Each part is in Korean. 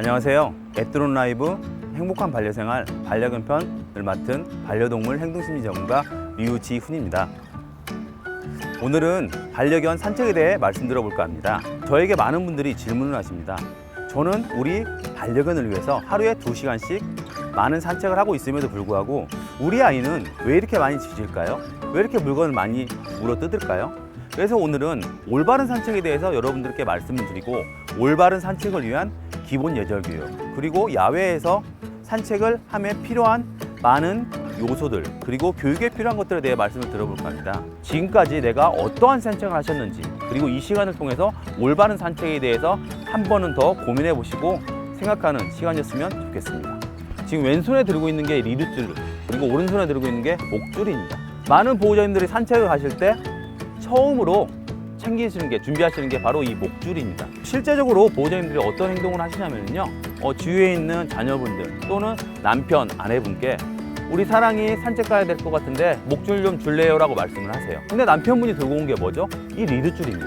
안녕하세요. 에뜨론 라이브 행복한 반려생활 반려견 편을 맡은 반려동물 행동심리 전문가 류지훈입니다. 오늘은 반려견 산책에 대해 말씀드려볼까 합니다. 저에게 많은 분들이 질문을 하십니다. 저는 우리 반려견을 위해서 하루에 2시간씩 많은 산책을 하고 있음에도 불구하고 우리 아이는 왜 이렇게 많이 짖을까요? 왜 이렇게 물건을 많이 물어뜯을까요? 그래서 오늘은 올바른 산책에 대해서 여러분들께 말씀을 드리고, 올바른 산책을 위한 기본 예절 교육, 그리고 야외에서 산책을 하면 필요한 많은 요소들, 그리고 교육에 필요한 것들에 대해 말씀을 들어볼까 합니다. 지금까지 내가 어떠한 산책을 하셨는지, 그리고 이 시간을 통해서 올바른 산책에 대해서 한 번은 더 고민해 보시고 생각하는 시간이었으면 좋겠습니다. 지금 왼손에 들고 있는 게 리드줄, 그리고 오른손에 들고 있는 게 목줄입니다. 많은 보호자님들이 산책을 가실 때 처음으로 챙기시는 게, 준비하시는 게 바로 이 목줄입니다. 실제적으로 보호자님들이 어떤 행동을 하시냐면요, 주위에 있는 자녀분들 또는 남편, 아내분께 우리 사랑이 산책 가야 될 것 같은데 목줄 좀 줄래요? 라고 말씀을 하세요. 근데 남편분이 들고 온 게 뭐죠? 이 리드줄입니다.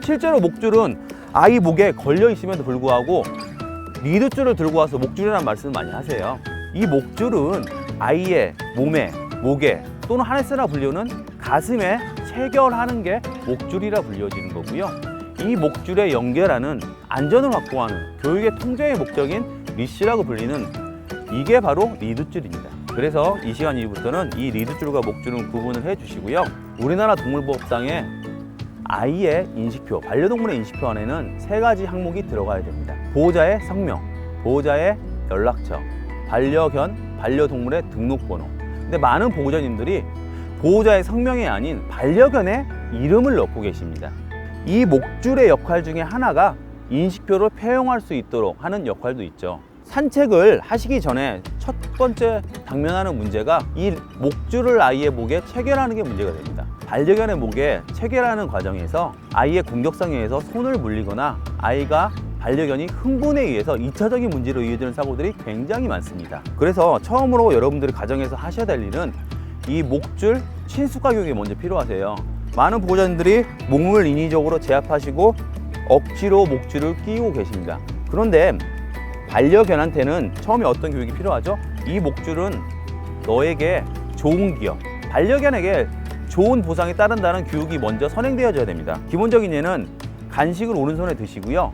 실제로 목줄은 아이 목에 걸려 있음에도 불구하고 리드줄을 들고 와서 목줄이라는 말씀을 많이 하세요. 이 목줄은 아이의 몸에, 목에 또는 하네스라 불리는 가슴에 체결하는 게 목줄이라 불려지는 거고요. 이 목줄에 연결하는 안전을 확보하는 교육의 통제의 목적인 리시라고 불리는 이게 바로 리드줄입니다. 그래서 이 시간 이후부터는 이 리드줄과 목줄은 구분을 해주시고요. 우리나라 동물보호법상에 아이의 인식표, 반려동물의 인식표 안에는 3가지 항목이 들어가야 됩니다. 보호자의 성명, 보호자의 연락처, 반려견, 반려동물의 등록번호. 근데 많은 보호자님들이 보호자의 성명이 아닌 반려견의 이름을 넣고 계십니다. 이 목줄의 역할 중에 하나가 인식표를 폐용할 수 있도록 하는 역할도 있죠. 산책을 하시기 전에 첫 번째 당면하는 문제가 이 목줄을 아이의 목에 체결하는 게 문제가 됩니다. 반려견의 목에 체결하는 과정에서 아이의 공격성에 의해서 손을 물리거나 아이가 반려견이 흥분에 의해서 2차적인 문제로 이어지는 사고들이 굉장히 많습니다. 그래서 처음으로 여러분들이 가정에서 하셔야 될 일은 이 목줄 친숙화 교육이 먼저 필요하세요. 많은 보호자님들이 몸을 인위적으로 제압하시고 억지로 목줄을 끼우고 계십니다. 그런데 반려견한테는 처음에 어떤 교육이 필요하죠? 이 목줄은 너에게 좋은 기억, 반려견에게 좋은 보상이 따른다는 교육이 먼저 선행되어져야 됩니다. 기본적인 예는 간식을 오른손에 드시고요.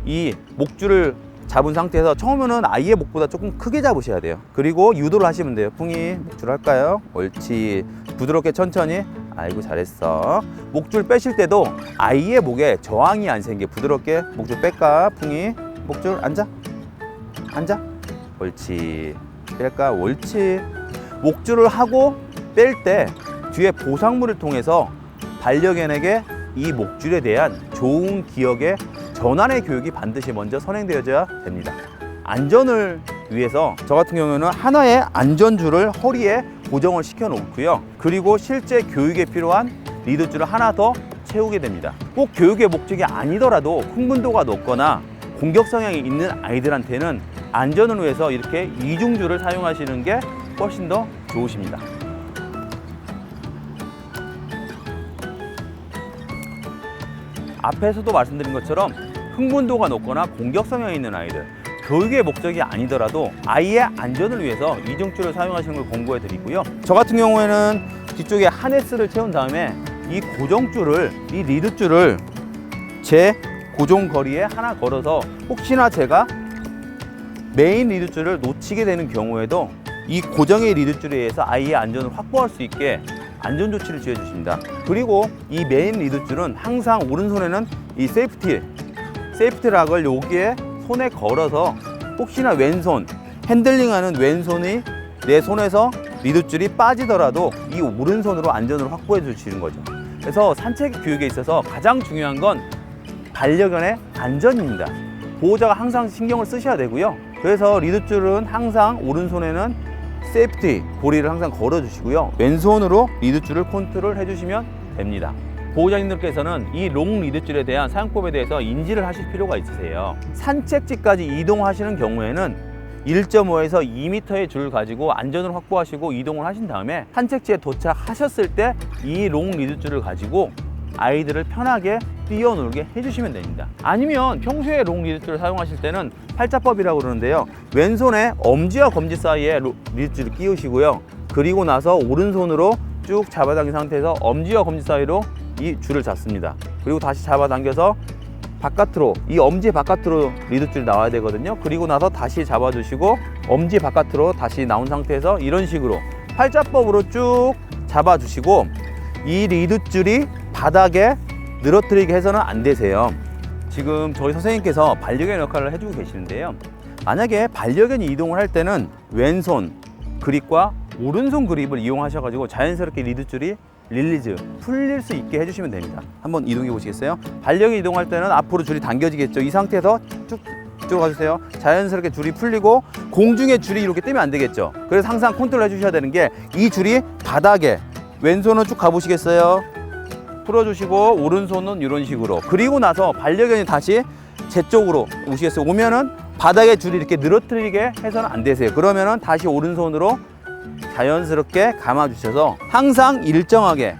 이 목줄을 잡은 상태에서 처음에는 아이의 목보다 조금 크게 잡으셔야 돼요. 그리고 유도를 하시면 돼요. 풍이 목줄 할까요? 옳지. 부드럽게 천천히. 아이고 잘했어. 목줄 빼실 때도 아이의 목에 저항이 안 생기게 부드럽게 목줄 뺄까? 풍이 목줄 앉아. 앉아. 옳지. 뺄까? 옳지. 목줄을 하고 뺄 때 뒤에 보상물을 통해서 반려견에게 이 목줄에 대한 좋은 기억의 전환의 교육이 반드시 먼저 선행되어져야 됩니다. 안전을 위해서 저 같은 경우는 하나의 안전줄을 허리에 고정을 시켜 놓고요. 그리고 실제 교육에 필요한 리드줄을 하나 더 채우게 됩니다. 꼭 교육의 목적이 아니더라도 흥분도가 높거나 공격 성향이 있는 아이들한테는 안전을 위해서 이렇게 이중줄을 사용하시는 게 훨씬 더 좋으십니다. 앞에서도 말씀드린 것처럼 흥분도가 높거나 공격 성향이 있는 아이들, 교육의 목적이 아니더라도 아이의 안전을 위해서 이중줄을 사용하시는 걸 권고해 드리고요. 저 같은 경우에는 뒤쪽에 하네스를 채운 다음에 이 고정줄을, 이 리드줄을 제 고정 거리에 하나 걸어서 혹시나 제가 메인 리드줄을 놓치게 되는 경우에도 이 고정의 리드줄에 의해서 아이의 안전을 확보할 수 있게 안전 조치를 취해 주십니다. 그리고 이 메인 리드줄은 항상 오른손에는 이 세이프티 락을 여기에 손에 걸어서 혹시나 왼손, 핸들링하는 왼손이 내 손에서 리드줄이 빠지더라도 이 오른손으로 안전을 확보해 주시는 거죠. 그래서 산책 교육에 있어서 가장 중요한 건 반려견의 안전입니다. 보호자가 항상 신경을 쓰셔야 되고요. 그래서 리드줄은 항상 오른손에는 세이프티 고리를 항상 걸어 주시고요. 왼손으로 리드줄을 컨트롤 해주시면 됩니다. 보호자님들께서는 이 롱 리드줄에 대한 사용법에 대해서 인지를 하실 필요가 있으세요. 산책지까지 이동하시는 경우에는 1.5에서 2m의 줄을 가지고 안전을 확보하시고 이동을 하신 다음에 산책지에 도착하셨을 때 이 롱 리드줄을 가지고 아이들을 편하게 뛰어놀게 해주시면 됩니다. 아니면 평소에 롱 리드줄을 사용하실 때는 팔자법이라고 그러는데요. 왼손에 엄지와 검지 사이에 리드줄을 끼우시고요. 그리고 나서 오른손으로 쭉 잡아당긴 상태에서 엄지와 검지 사이로 이 줄을 잡습니다. 그리고 다시 잡아당겨서 바깥으로, 이 엄지 바깥으로 리드줄이 나와야 되거든요. 그리고 나서 다시 잡아주시고 엄지 바깥으로 다시 나온 상태에서 이런 식으로 팔자법으로 쭉 잡아주시고, 이 리드줄이 바닥에 늘어뜨리게 해서는 안 되세요. 지금 저희 선생님께서 반려견 역할을 해주고 계시는데요. 만약에 반려견이 이동을 할 때는 왼손 그립과 오른손 그립을 이용하셔가지고 자연스럽게 리드줄이 릴리즈, 풀릴 수 있게 해주시면 됩니다. 한번 이동해 보시겠어요? 반려견이 이동할 때는 앞으로 줄이 당겨지겠죠. 이 상태에서 쭉 들어가주세요. 자연스럽게 줄이 풀리고 공중에 줄이 이렇게 뜨면 안 되겠죠. 그래서 항상 컨트롤 해주셔야 되는 게 이 줄이 바닥에, 왼손은 쭉 가보시겠어요? 풀어주시고 오른손은 이런 식으로, 그리고 나서 반려견이 다시 제 쪽으로 오시겠어요? 오면은 바닥에 줄이 이렇게 늘어뜨리게 해서는 안 되세요. 그러면은 다시 오른손으로 자연스럽게 감아주셔서 항상 일정하게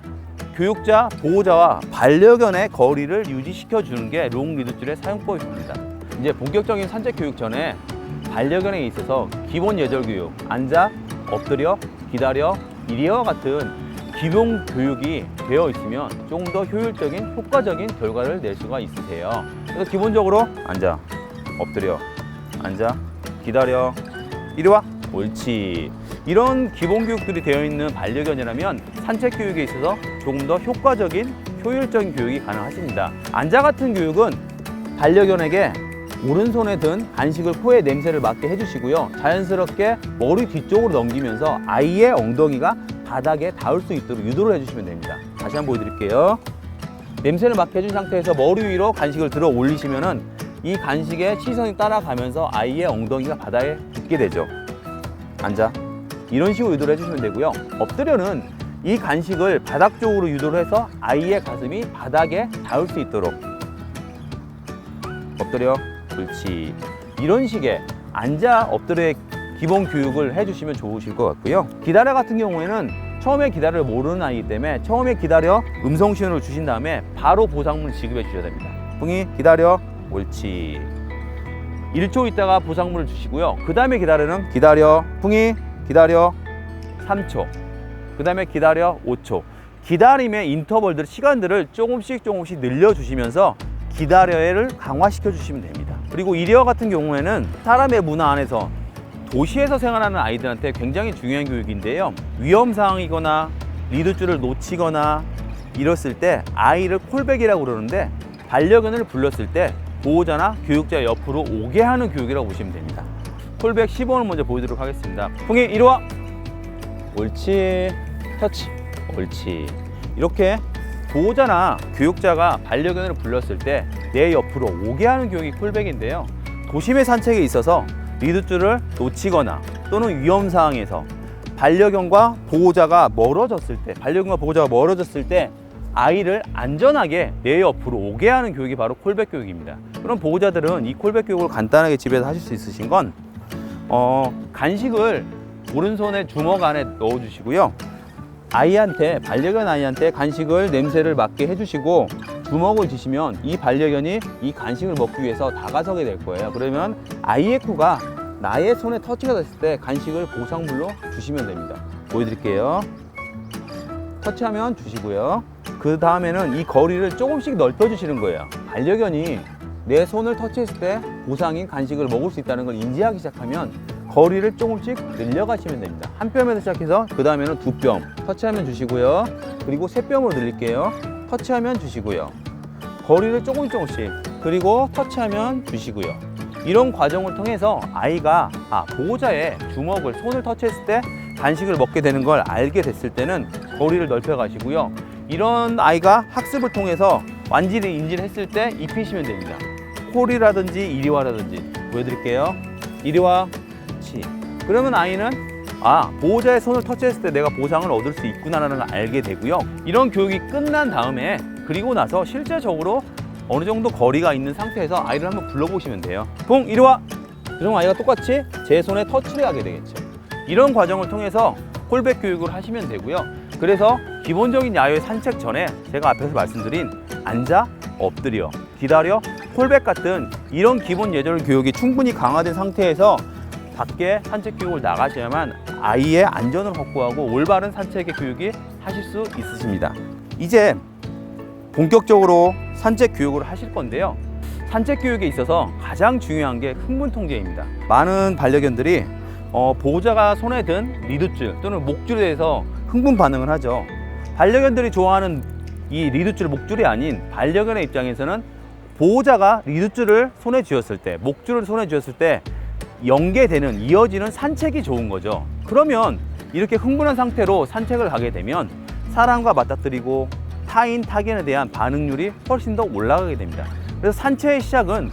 교육자, 보호자와 반려견의 거리를 유지시켜 주는 게 롱 리드줄의 사용법입니다. 이제 본격적인 산책 교육 전에 반려견에 있어서 기본 예절 교육, 앉아, 엎드려, 기다려, 이리와 같은 기본 교육이 되어 있으면 조금 더 효율적인, 효과적인 결과를 낼 수가 있으세요. 그래서 기본적으로 앉아, 엎드려, 앉아, 기다려, 이리와, 옳지. 이런 기본 교육들이 되어 있는 반려견이라면 산책 교육에 있어서 조금 더 효과적인, 효율적인 교육이 가능하십니다. 앉아 같은 교육은 반려견에게 오른손에 든 간식을 코에 냄새를 맡게 해주시고요. 자연스럽게 머리 뒤쪽으로 넘기면서 아이의 엉덩이가 바닥에 닿을 수 있도록 유도를 해주시면 됩니다. 다시 한번 보여드릴게요. 냄새를 맡게 해준 상태에서 머리 위로 간식을 들어 올리시면은 이 간식에 시선이 따라가면서 아이의 엉덩이가 바닥에 붙게 되죠. 앉아. 이런 식으로 유도를 해주시면 되고요. 엎드려는 이 간식을 바닥 쪽으로 유도를 해서 아이의 가슴이 바닥에 닿을 수 있도록. 엎드려. 그렇지. 이런 식의 앉아, 엎드려의 기본 교육을 해주시면 좋으실 것 같고요. 기다려 같은 경우에는 처음에 기다려를 모르는 아이이기 때문에 처음에 기다려 음성 신호를 주신 다음에 바로 보상문을 지급해 주셔야 됩니다. 풍이 기다려. 옳지. 1초 있다가 보상문을 주시고요. 그 다음에 기다려는 기다려. 풍이 기다려. 3초. 그 다음에 기다려. 5초. 기다림의 인터벌들, 시간들을 조금씩 늘려주시면서 기다려를 강화시켜 주시면 됩니다. 그리고 이리와 같은 경우에는 사람의 문화 안에서 도시에서 생활하는 아이들한테 굉장히 중요한 교육인데요. 위험 상황이거나 리드줄을 놓치거나 이랬을 때 아이를 콜백이라고 그러는데, 반려견을 불렀을 때 보호자나 교육자 옆으로 오게 하는 교육이라고 보시면 됩니다. 콜백 10번을 먼저 보여드리도록 하겠습니다. 풍이 이리 와. 옳지. 터치. 옳지. 이렇게 보호자나 교육자가 반려견을 불렀을 때 내 옆으로 오게 하는 교육이 콜백인데요. 도심의 산책에 있어서 리드줄을 놓치거나 또는 위험 상황에서 반려견과 보호자가 멀어졌을 때 아이를 안전하게 내 옆으로 오게 하는 교육이 바로 콜백 교육입니다. 그럼 보호자들은 이 콜백 교육을 간단하게 집에서 하실 수 있으신 건 간식을 오른손에 주먹 안에 넣어 주시고요. 아이한테, 반려견 아이한테 간식을 냄새를 맡게 해주시고 주먹을 쥐시면 이 반려견이 이 간식을 먹기 위해서 다가서게 될 거예요. 그러면 아이의 코가 나의 손에 터치가 됐을 때 간식을 보상물로 주시면 됩니다. 보여드릴게요. 터치하면 주시고요. 그 다음에는 이 거리를 조금씩 넓혀 주시는 거예요. 반려견이 내 손을 터치했을 때 보상인 간식을 먹을 수 있다는 걸 인지하기 시작하면 거리를 조금씩 늘려가시면 됩니다. 한 뼘에서 시작해서 그 다음에는 2뼘 터치하면 주시고요. 그리고 3뼘으로 늘릴게요. 터치하면 주시고요. 거리를 조금씩, 그리고 터치하면 주시고요. 이런 과정을 통해서 아이가 보호자의 주먹을, 손을 터치했을 때 간식을 먹게 되는 걸 알게 됐을 때는 거리를 넓혀 가시고요. 이런 아이가 학습을 통해서 완전히 인지를 했을 때 입히시면 됩니다. 콜이라든지 이리와라든지 보여드릴게요. 이리와. 그러면 아이는 보호자의 손을 터치했을 때 내가 보상을 얻을 수 있구나라는 걸 알게 되고요. 이런 교육이 끝난 다음에, 그리고 나서 실제적으로 어느 정도 거리가 있는 상태에서 아이를 한번 불러보시면 돼요. 붕 이리와. 그럼 아이가 똑같이 제 손에 터치를 하게 되겠죠. 이런 과정을 통해서 콜백 교육을 하시면 되고요. 그래서 기본적인 야외 산책 전에 제가 앞에서 말씀드린 앉아, 엎드려, 기다려, 콜백 같은 이런 기본 예절 교육이 충분히 강화된 상태에서 밖에 산책 교육을 나가셔야만 아이의 안전을 확보하고 올바른 산책의 교육이 하실 수 있으십니다. 이제 본격적으로 산책 교육을 하실 건데요. 산책 교육에 있어서 가장 중요한 게 흥분 통제입니다. 많은 반려견들이 보호자가 손에 든 리드줄 또는 목줄에 대해서 흥분 반응을 하죠. 반려견들이 좋아하는 이 리드줄, 목줄이 아닌 반려견의 입장에서는 보호자가 리드줄을 손에 쥐었을 때, 목줄을 손에 쥐었을 때 연계되는, 이어지는 산책이 좋은 거죠. 그러면 이렇게 흥분한 상태로 산책을 가게 되면 사람과 맞닥뜨리고 타인, 타견에 대한 반응률이 훨씬 더 올라가게 됩니다. 그래서 산책의 시작은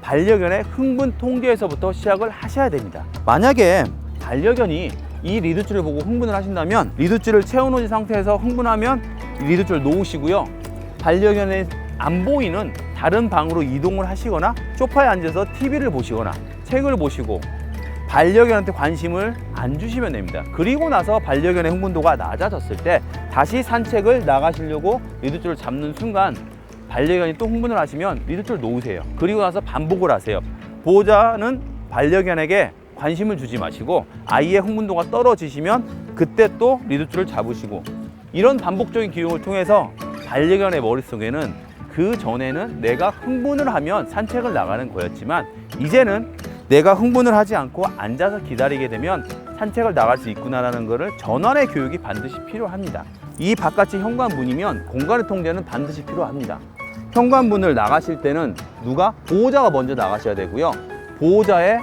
반려견의 흥분 통제에서부터 시작을 하셔야 됩니다. 만약에 반려견이 이 리드줄을 보고 흥분을 하신다면 리드줄을 채워놓은 상태에서 흥분하면 리드줄 놓으시고요. 반려견의 안 보이는 다른 방으로 이동을 하시거나 소파에 앉아서 TV를 보시거나 책을 보시고 반려견한테 관심을 안 주시면 됩니다. 그리고 나서 반려견의 흥분도가 낮아졌을 때 다시 산책을 나가시려고 리드줄을 잡는 순간 반려견이 또 흥분을 하시면 리드줄 놓으세요. 그리고 나서 반복을 하세요. 보호자는 반려견에게 관심을 주지 마시고 아이의 흥분도가 떨어지시면 그때 또 리드줄을 잡으시고, 이런 반복적인 교육을 통해서 반려견의 머릿속에는 그 전에는 내가 흥분을 하면 산책을 나가는 거였지만 이제는 내가 흥분을 하지 않고 앉아서 기다리게 되면 산책을 나갈 수 있구나라는 것을 전환의 교육이 반드시 필요합니다. 이 바깥이 현관문이면 공간의 통제는 반드시 필요합니다. 현관문을 나가실 때는 보호자가 먼저 나가셔야 되고요. 보호자의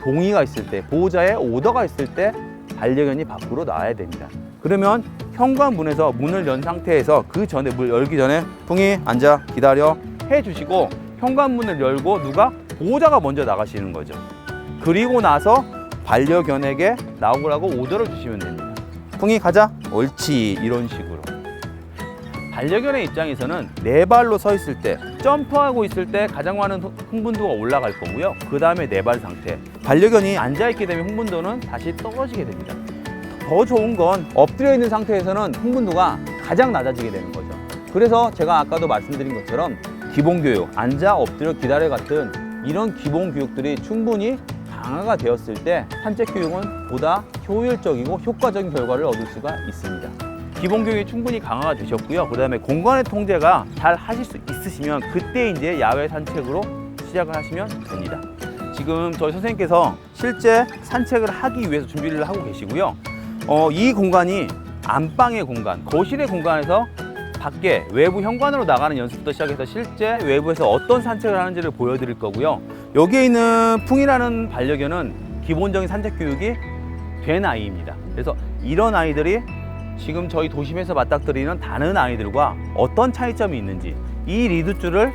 동의가 있을 때, 보호자의 오더가 있을 때 반려견이 밖으로 나와야 됩니다. 그러면 현관문에서 문을 연 상태에서 그 전에, 문 열기 전에 풍이 앉아 기다려 해주시고 현관문을 열고 보호자가 먼저 나가시는 거죠. 그리고 나서 반려견에게 나오라고 오더를 주시면 됩니다. 풍이 가자, 옳지, 이런 식으로. 반려견의 입장에서는 네 발로 서 있을 때, 점프하고 있을 때 가장 많은 흥분도가 올라갈 거고요. 그 다음에 네 발 상태. 반려견이 앉아있게 되면 흥분도는 다시 떨어지게 됩니다. 더 좋은 건 엎드려 있는 상태에서는 흥분도가 가장 낮아지게 되는 거죠. 그래서 제가 아까도 말씀드린 것처럼 기본교육, 앉아, 엎드려, 기다려 같은 이런 기본 교육들이 충분히 강화가 되었을 때 산책 교육은 보다 효율적이고 효과적인 결과를 얻을 수가 있습니다. 기본 교육이 충분히 강화가 되셨고요. 그 다음에 공간의 통제가 잘 하실 수 있으시면 그때 이제 야외 산책으로 시작을 하시면 됩니다. 지금 저희 선생님께서 실제 산책을 하기 위해서 준비를 하고 계시고요. 이 공간이 안방의 공간, 거실의 공간에서 밖에 외부 현관으로 나가는 연습부터 시작해서 실제 외부에서 어떤 산책을 하는지를 보여드릴 거고요. 여기에 있는 풍이라는 반려견은 기본적인 산책 교육이 된 아이입니다. 그래서 이런 아이들이 지금 저희 도심에서 맞닥뜨리는 다른 아이들과 어떤 차이점이 있는지, 이 리드줄을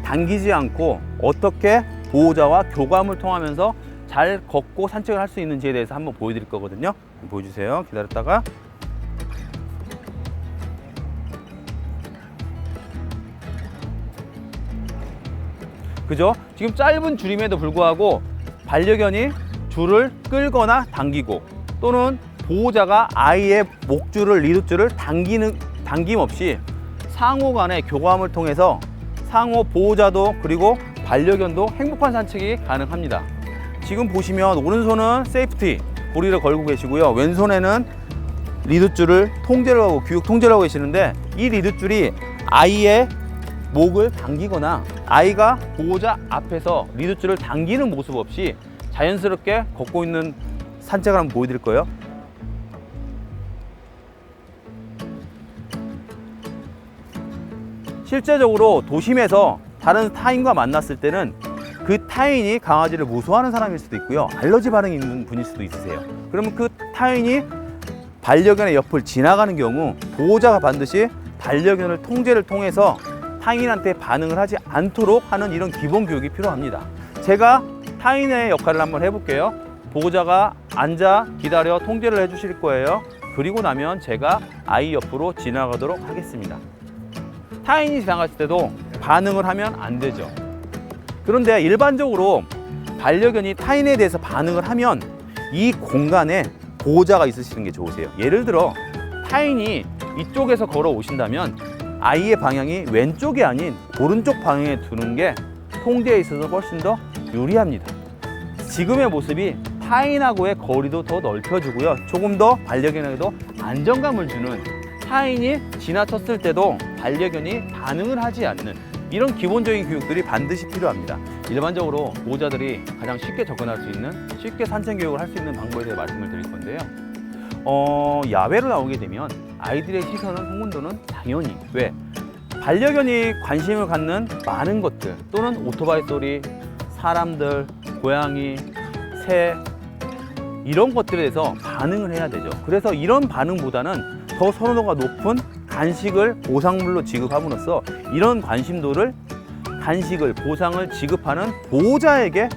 당기지 않고 어떻게 보호자와 교감을 통하면서 잘 걷고 산책을 할 수 있는지에 대해서 한번 보여드릴 거거든요. 보여주세요. 기다렸다가. 그죠? 지금 짧은 줄임에도 불구하고 반려견이 줄을 끌거나 당기고 또는 보호자가 아이의 목줄을, 리드줄을 당김 없이 상호 간의 교감을 통해서 상호 보호자도 그리고 반려견도 행복한 산책이 가능합니다. 지금 보시면 오른손은 세이프티, 고리를 걸고 계시고요. 왼손에는 리드줄을 통제를 하고 교육 통제를 하고 계시는데 이 리드줄이 아이의 목을 당기거나 아이가 보호자 앞에서 리드줄을 당기는 모습 없이 자연스럽게 걷고 있는 산책을 한번 보여드릴 거예요. 실제적으로 도심에서 다른 타인과 만났을 때는 그 타인이 강아지를 무서워하는 사람일 수도 있고요. 알러지 반응이 있는 분일 수도 있으세요. 그러면 그 타인이 반려견의 옆을 지나가는 경우 보호자가 반드시 반려견을 통제를 통해서 타인한테 반응을 하지 않도록 하는 이런 기본 교육이 필요합니다. 제가 타인의 역할을 한번 해볼게요. 보호자가 앉아 기다려 통제를 해주실 거예요. 그리고 나면 제가 아이 옆으로 지나가도록 하겠습니다. 타인이 지나갔을 때도 반응을 하면 안 되죠. 그런데 일반적으로 반려견이 타인에 대해서 반응을 하면 이 공간에 보호자가 있으시는 게 좋으세요. 예를 들어 타인이 이쪽에서 걸어 오신다면 아이의 방향이 왼쪽이 아닌 오른쪽 방향에 두는 게 통제에 있어서 훨씬 더 유리합니다. 지금의 모습이 타인하고의 거리도 더 넓혀주고요. 조금 더 반려견에게도 안정감을 주는, 타인이 지나쳤을 때도 반려견이 반응을 하지 않는 이런 기본적인 교육들이 반드시 필요합니다. 일반적으로 보호자들이 가장 쉽게 접근할 수 있는, 쉽게 산책 교육을 할 수 있는 방법에 대해 말씀을 드릴 건데요. 야외로 나오게 되면 아이들의 시선은, 흥분도는 당연히, 왜? 반려견이 관심을 갖는 많은 것들, 또는 오토바이 소리, 사람들, 고양이, 새, 이런 것들에 대해서 반응을 해야 되죠. 그래서 이런 반응보다는 더 선호도가 높은 간식을 보상물로 지급함으로써 이런 관심도를, 간식을, 보상을 지급하는 보호자에게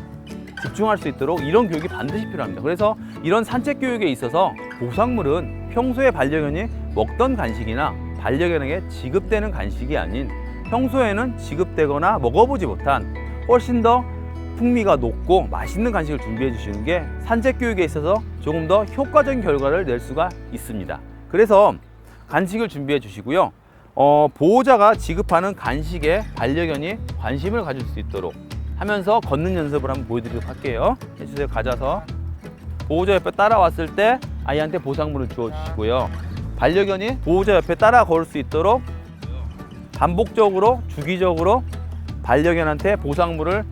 집중할 수 있도록 이런 교육이 반드시 필요합니다. 그래서 이런 산책 교육에 있어서 보상물은 평소에 반려견이 먹던 간식이나 반려견에게 지급되는 간식이 아닌, 평소에는 지급되거나 먹어보지 못한 훨씬 더 풍미가 높고 맛있는 간식을 준비해 주시는 게 산책 교육에 있어서 조금 더 효과적인 결과를 낼 수가 있습니다. 그래서 간식을 준비해 주시고요. 보호자가 지급하는 간식에 반려견이 관심을 가질 수 있도록 하면서 걷는 연습을 한번 보여드리도록 할게요. 해주세요. 가져서 보호자 옆에 따라왔을 때 아이한테 보상물을 주어 주시고요. 반려견이 보호자 옆에 따라 걸을 수 있도록 반복적으로, 주기적으로 반려견한테 보상물을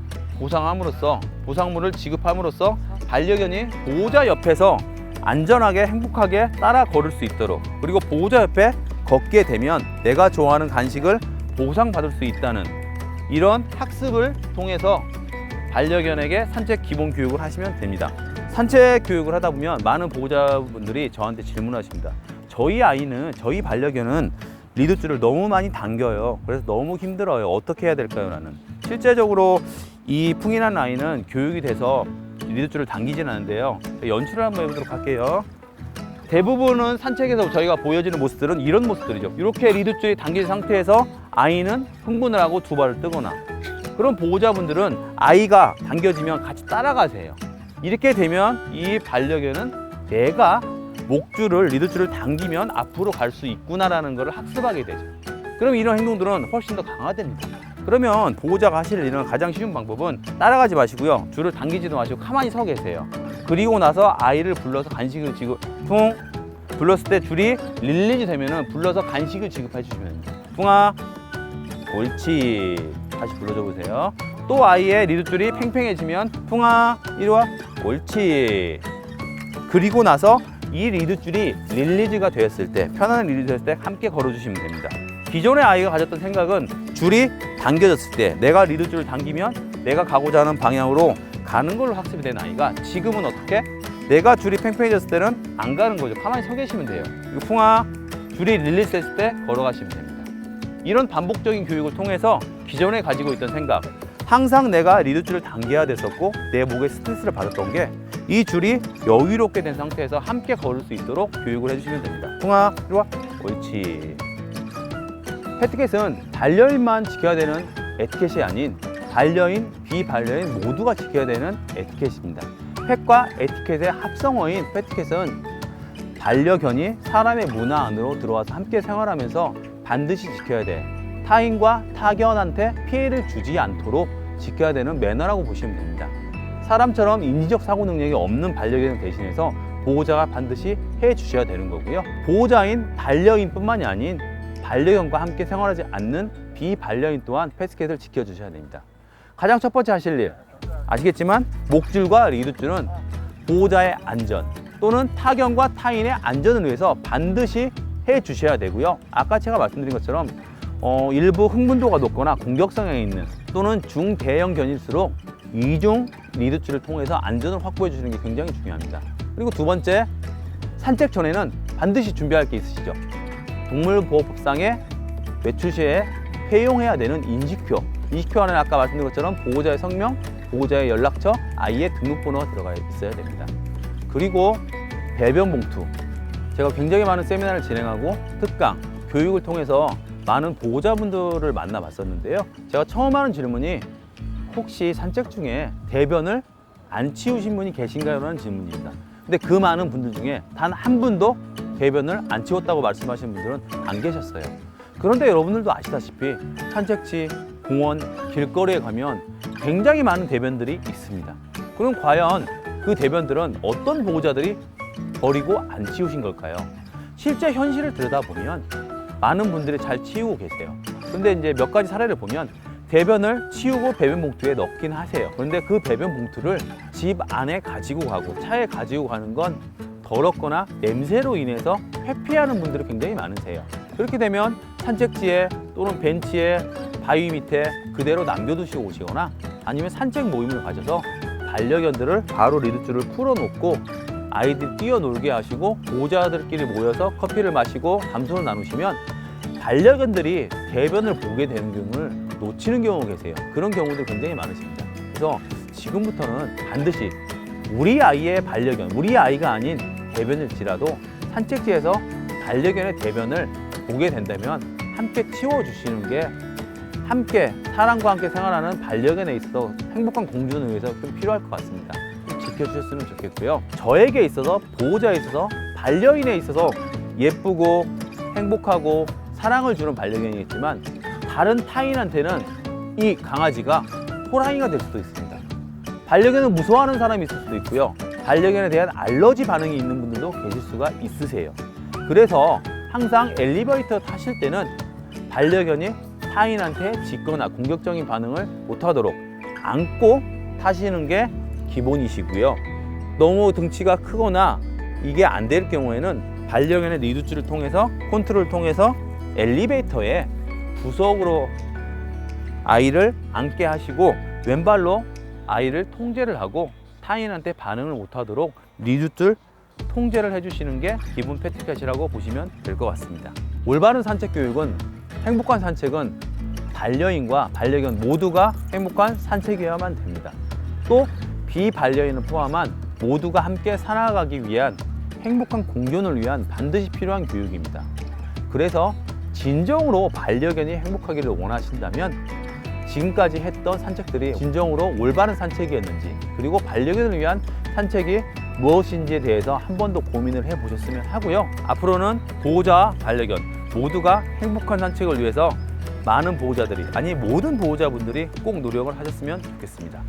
지급함으로써 반려견이 보호자 옆에서 안전하게, 행복하게 따라 걸을 수 있도록, 그리고 보호자 옆에 걷게 되면 내가 좋아하는 간식을 보상받을 수 있다는 이런 학습을 통해서 반려견에게 산책 기본 교육을 하시면 됩니다. 산책 교육을 하다 보면 많은 보호자분들이 저한테 질문하십니다. 저희 반려견은 리드줄을 너무 많이 당겨요. 그래서 너무 힘들어요. 어떻게 해야 될까요? 라는. 실제적으로 이 풍이라는 아이는 교육이 돼서 리드줄을 당기지는 않는데요. 연출을 한번 해보도록 할게요. 대부분은 산책에서 저희가 보여지는 모습들은 이런 모습들이죠. 이렇게 리드줄이 당긴 상태에서 아이는 흥분을 하고 두 발을 뜨거나, 그럼 보호자분들은 아이가 당겨지면 같이 따라가세요. 이렇게 되면 이 반려견은 내가 목줄을, 리드줄을 당기면 앞으로 갈 수 있구나라는 것을 학습하게 되죠. 그럼 이런 행동들은 훨씬 더 강화됩니다. 그러면 보호자가 하실 일은 가장 쉬운 방법은 따라가지 마시고요. 줄을 당기지도 마시고 가만히 서 계세요. 그리고 나서 아이를 불러서 간식을 퉁 불렀을 때 줄이 릴리즈 되면은 불러서 간식을 지급해 주시면 됩니다. 퉁아, 옳지. 다시 불러줘 보세요. 또 아이의 리드줄이 팽팽해지면 퉁아, 이리 와, 옳지. 그리고 나서 이 리드줄이 릴리즈가 되었을 때, 편안한 릴리즈 되었을 때 함께 걸어주시면 됩니다. 기존의 아이가 가졌던 생각은 줄이 당겨졌을 때 내가 리드줄을 당기면 내가 가고자 하는 방향으로 가는 걸로 학습이 된 아이가, 지금은 어떻게? 내가 줄이 팽팽해졌을 때는 안 가는 거죠. 가만히 서 계시면 돼요. 이거 풍아, 줄이 릴리즈 됐을 때 걸어가시면 됩니다. 이런 반복적인 교육을 통해서 기존에 가지고 있던 생각, 항상 내가 리드줄을 당겨야 됐었고 내 목에 스트레스를 받았던 게 이 줄이 여유롭게 된 상태에서 함께 걸을 수 있도록 교육을 해주시면 됩니다. 풍아, 이리 와, 옳지. 패티켓은 반려인만 지켜야 되는 에티켓이 아닌 반려인, 비반려인 모두가 지켜야 되는 에티켓입니다. 펫과 에티켓의 합성어인 패티켓은 반려견이 사람의 문화 안으로 들어와서 함께 생활하면서 반드시 지켜야 돼. 타인과 타견한테 피해를 주지 않도록 지켜야 되는 매너라고 보시면 됩니다. 사람처럼 인지적 사고 능력이 없는 반려견을 대신해서 보호자가 반드시 해 주셔야 되는 거고요. 보호자인 반려인뿐만이 아닌 반려견과 함께 생활하지 않는 비반려인 또한 패티켓을 지켜주셔야 됩니다. 가장 첫 번째 하실 일, 아시겠지만 목줄과 리드줄은 보호자의 안전 또는 타견과 타인의 안전을 위해서 반드시 해 주셔야 되고요. 아까 제가 말씀드린 것처럼 일부 흥분도가 높거나 공격 성향이 있는 또는 중대형 견일수록 이중 리드줄을 통해서 안전을 확보해 주시는 게 굉장히 중요합니다. 그리고 두 번째, 산책 전에는 반드시 준비할 게 있으시죠. 동물보호법상에 외출 시에 회용해야 되는 인식표. 인식표 안에 아까 말씀드린 것처럼 보호자의 성명, 보호자의 연락처, 아이의 등록번호가 들어가 있어야 됩니다. 그리고 배변 봉투. 제가 굉장히 많은 세미나를 진행하고 특강, 교육을 통해서 많은 보호자분들을 만나봤었는데요. 제가 처음 하는 질문이 혹시 산책 중에 대변을 안 치우신 분이 계신가요? 라는 질문입니다. 근데 그 많은 분들 중에 단 한 분도 대변을 안 치웠다고 말씀하시는 분들은 안 계셨어요. 그런데 여러분들도 아시다시피 산책지, 공원, 길거리에 가면 굉장히 많은 대변들이 있습니다. 그럼 과연 그 대변들은 어떤 보호자들이 버리고 안 치우신 걸까요? 실제 현실을 들여다보면 많은 분들이 잘 치우고 계세요. 그런데 이제 몇 가지 사례를 보면 대변을 치우고 배변 봉투에 넣긴 하세요. 그런데 그 배변 봉투를 집 안에 가지고 가고 차에 가지고 가는 건 더럽거나 냄새로 인해서 회피하는 분들이 굉장히 많으세요. 그렇게 되면 산책지에 또는 벤치에 바위 밑에 그대로 남겨두시고 오시거나 아니면 산책 모임을 가져서 반려견들을 바로 리드줄을 풀어놓고 아이들 뛰어놀게 하시고 보호자들끼리 모여서 커피를 마시고 담소를 나누시면 반려견들이 대변을 보게 되는 경우를 놓치는 경우가 계세요. 그런 경우도 굉장히 많으십니다. 그래서 지금부터는 반드시 우리 아이의 반려견, 우리 아이가 아닌 대변일지라도 산책지에서 반려견의 대변을 보게 된다면 함께 치워주시는 게 함께 사람과 함께 생활하는 반려견에 있어서 행복한 공존을 위해서 좀 필요할 것 같습니다. 좀 지켜주셨으면 좋겠고요. 저에게 있어서 보호자에 있어서 반려인에 있어서 예쁘고 행복하고 사랑을 주는 반려견이 있지만 다른 타인한테는 이 강아지가 호랑이가 될 수도 있습니다. 반려견을 무서워하는 사람이 있을 수도 있고요. 반려견에 대한 알러지 반응이 있는 분들도 계실 수가 있으세요. 그래서 항상 엘리베이터 타실 때는 반려견이 타인한테 짖거나 공격적인 반응을 못하도록 안고 타시는 게 기본이시고요. 너무 등치가 크거나 이게 안 될 경우에는 반려견의 리드줄을 통해서 컨트롤을 통해서 엘리베이터에 구석으로 아이를 앉게 하시고 왼발로 아이를 통제를 하고 타인한테 반응을 못하도록 리드줄 통제를 해주시는 게 기본 패티켓이라고 보시면 될 것 같습니다. 올바른 산책 교육은 행복한 산책은 반려인과 반려견 모두가 행복한 산책이어야만 됩니다. 또 비반려인을 포함한 모두가 함께 살아가기 위한 행복한 공존을 위한 반드시 필요한 교육입니다. 그래서 진정으로 반려견이 행복하기를 원하신다면 지금까지 했던 산책들이 진정으로 올바른 산책이었는지 그리고 반려견을 위한 산책이 무엇인지에 대해서 한 번 더 고민을 해보셨으면 하고요. 앞으로는 보호자와 반려견 모두가 행복한 산책을 위해서 많은 보호자들이 아니 모든 보호자분들이 꼭 노력을 하셨으면 좋겠습니다.